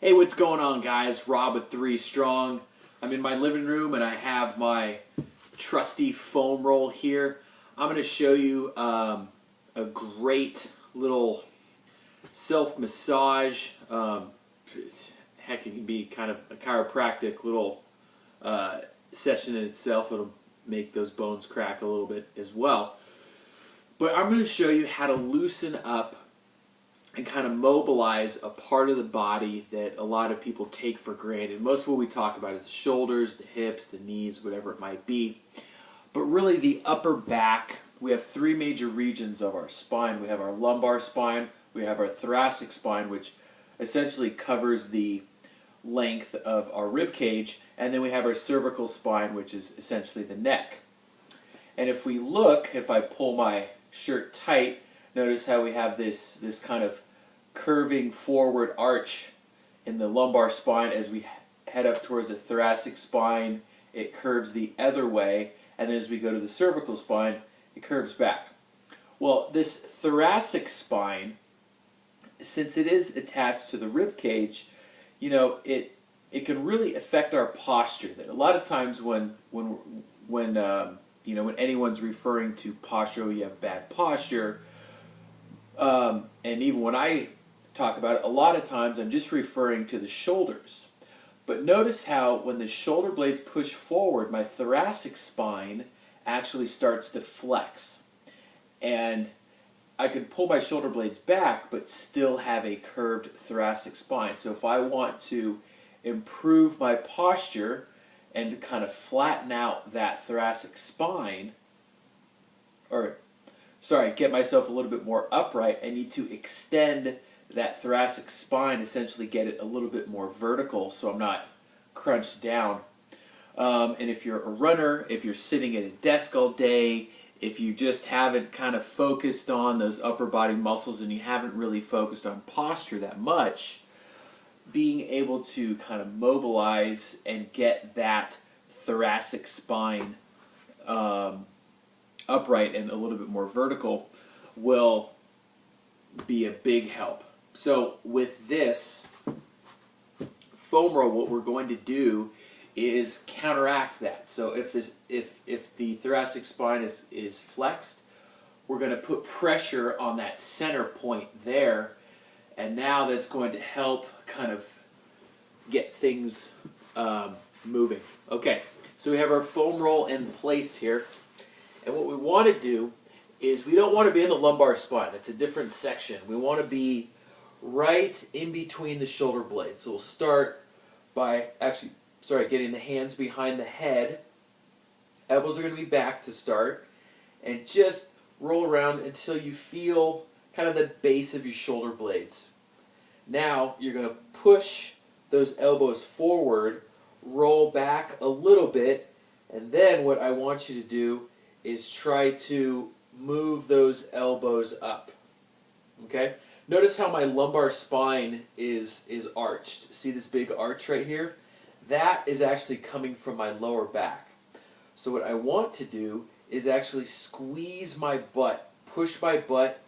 Hey, what's going on, guys? Rob with 3STRONG. I'm in my living room and I have my trusty foam roll here. I'm going to show you a great little self-massage. Heck, it can be kind of a chiropractic little session in itself. It'll make those bones crack a little bit as well. But I'm going to show you how to loosen up and kind of mobilize a part of the body that a lot of people take for granted. Most of what we talk about is the shoulders, the hips, the knees, whatever it might be. But really the upper back, we have three major regions of our spine. We have our lumbar spine, we have our thoracic spine, which essentially covers the length of our rib cage, and then we have our cervical spine, which is essentially the neck. And if we look, if I pull my shirt tight, notice how we have this kind of curving forward arch in the lumbar spine. As we head up towards the thoracic spine, it curves the other way, and then as we go to the cervical spine, it curves back. Well, this thoracic spine, since it is attached to the rib cage, you know, it can really affect our posture. That a lot of times when anyone's referring to posture, you have bad posture. And even when I talk about it, a lot of times I'm just referring to the shoulders. But notice how when the shoulder blades push forward, my thoracic spine actually starts to flex. And I can pull my shoulder blades back, but still have a curved thoracic spine. So if I want to improve my posture and kind of flatten out that thoracic spine, get myself a little bit more upright, I need to extend that thoracic spine, essentially get it a little bit more vertical so I'm not crunched down. And if you're a runner, if you're sitting at a desk all day, if you just haven't kind of focused on those upper body muscles and you haven't really focused on posture that much, being able to kind of mobilize and get that thoracic spine upright and a little bit more vertical will be a big help. So with this foam roll, what we're going to do is counteract that. So if the thoracic spine is flexed, we're going to put pressure on that center point there, and now that's going to help kind of get things moving. Okay, so we have our foam roll in place here. And what we want to do is we don't want to be in the lumbar spine. That's a different section. We want to be right in between the shoulder blades. So we'll start by getting the hands behind the head. Elbows are going to be back to start. And just roll around until you feel kind of the base of your shoulder blades. Now you're going to push those elbows forward, roll back a little bit, and then what I want you to do is try to move those elbows up. Okay? Notice how my lumbar spine is arched. See this big arch right here? That is actually coming from my lower back. So what I want to do is actually squeeze my butt, push my butt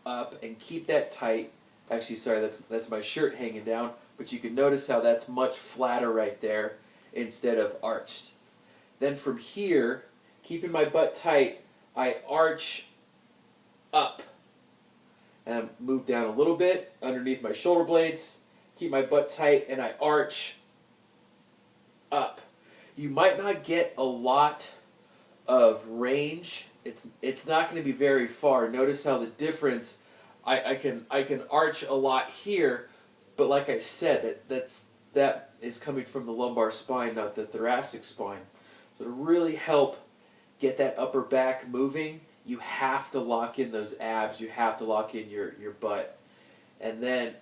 up and keep that tight. Actually, sorry, that's my shirt hanging down, but you can notice how that's much flatter right there instead of arched. Then from here, keeping my butt tight, I arch up and move down a little bit underneath my shoulder blades, keep my butt tight, and I arch up. You might not get a lot of range. It's not going to be very far. Notice how the difference, I can arch a lot here, but like I said, that is coming from the lumbar spine, not the thoracic spine. So to really help get that upper back moving, you have to lock in those abs, you have to lock in your butt, and then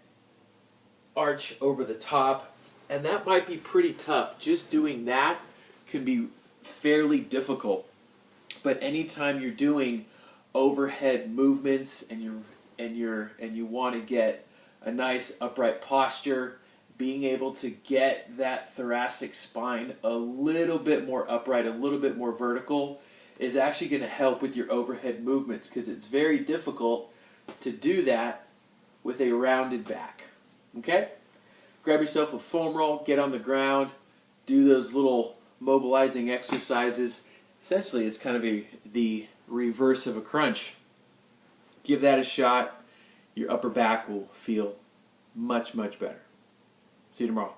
arch over the top. And that might be pretty tough. Just doing that can be fairly difficult. But anytime you're doing overhead movements and you want to get a nice upright posture, being able to get that thoracic spine a little bit more upright, a little bit more vertical, is actually going to help with your overhead movements, because it's very difficult to do that with a rounded back. Okay? grab yourself a foam roll, get on the ground, do those little mobilizing exercises. Essentially, it's kind of the reverse of a crunch. Give that a shot. Your upper back will feel much, much better. See you tomorrow.